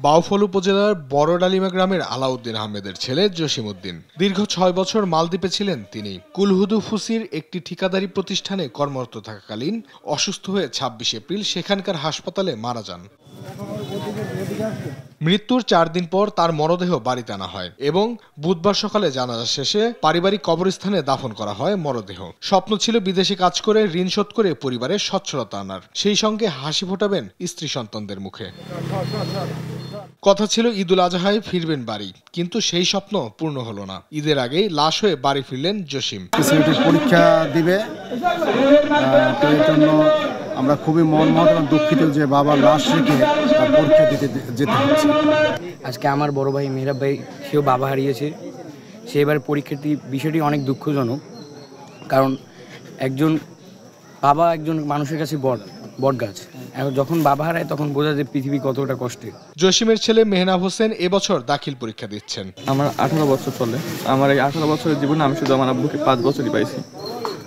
বাউফল উপজেলার বড়ডালিমা গ্রামের আলাউদ্দিন আহমেদের ছেলে জসিম উদ্দিন। দীর্ঘ ৬ বছর মালদ্বীপে ছিলেন তিনি। কুলহুদু ফুসির একটি ঠিকাদারি প্রতিষ্ঠানে কর্মরত থাকাকালীন অসুস্থ হয়ে ২৬ এপ্রিল সেখানকার হাসপাতালে মারা যান। মৃত্যুর ৪ দিন পর তার মরদেহ বাড়িতে আনা হয় এবং বুধবার সকালে জানাজা শেষে পারিবারিক কবরস্থানে দাফন করা হয় মরদেহ। স্বপ্ন ছিল বিদেশে কাজ করে ঋণ শোধ করে পরিবারের সচ্ছলতা আনার, সেই সঙ্গে হাসি ফোটাবেন স্ত্রী সন্তানদের মুখে। কথা ছিল ঈদুল আজহায় ফিরবেন বাড়ি, কিন্তু সেই স্বপ্ন পূর্ণ হলো না। ঈদের আগেই লাশ হয়ে বাড়ি ফিরলেন জসিম। পরীক্ষা দিবে, আমরা খুবই মর্মাহত এবং দুঃখিত যে বাবার লাশ রেখে পরীক্ষা দিতে যেতে হচ্ছে। আজকে আমার বড় ভাই মেহরাব ভাই, সেও বাবা হারিয়েছে। সে এবার পরীক্ষার্থী, বিষয়টি অনেক দুঃখজনক, কারণ একজন বাবা একজন মানুষের কাছে বট গাছ। এখন যখন বাবা হারায় তখন বোঝা যায় পৃথিবী কতটা কষ্টের। জসিমের ছেলে মেহনাব হোসেন এবছর দাখিল পরীক্ষা দিচ্ছেন। আমার 18 বছর চলে। আমার এই 18 বছরের জীবনে আমি শুধু আমার আব্বুকে 5 বছরই পাইছি,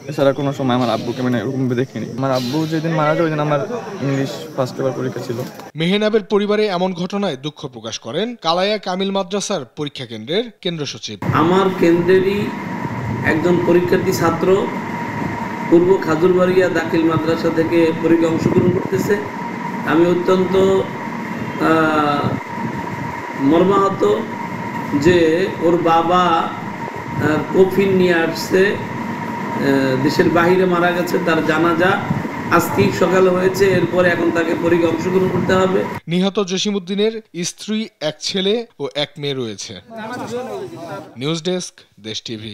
এছাড়া কোনো সময় আমার আব্বুকে এরকম দেখিনি। আমার আব্বু যেদিন মারা যায় ওই দিন আমার ইংলিশ ফার্স্ট পেপার পরীক্ষা ছিল। মেহনাবের পরিবারে এমন ঘটনায় দুঃখ প্রকাশ করেন কালাইয়া কামিল মাদ্রাসার পরীক্ষা কেন্দ্রের কেন্দ্র সচিব। আমার কেন্দ্রেরই একজন পরীক্ষার্থী ছাত্র পূর্ব খাজুরবাড়িয়া দাখিল মাদ্রাসা থেকে পরীক্ষায় অংশগ্রহণ করতেছে। আমি অত্যন্ত মর্মাহত যে ওর বাবা কফিন নিয়ে আসছে, দেশের বাহিরে মারা গেছে, তার জানাজা আজকেই সকালে হয়েছে। এরপরে এখন তাকে পরীক্ষায় অংশগ্রহণ করতে হবে। নিহত জসিম উদ্দিনের স্ত্রী, এক ছেলে ও এক মেয়ে রয়েছে। নিউজ ডেস্ক, দেশ টিভি।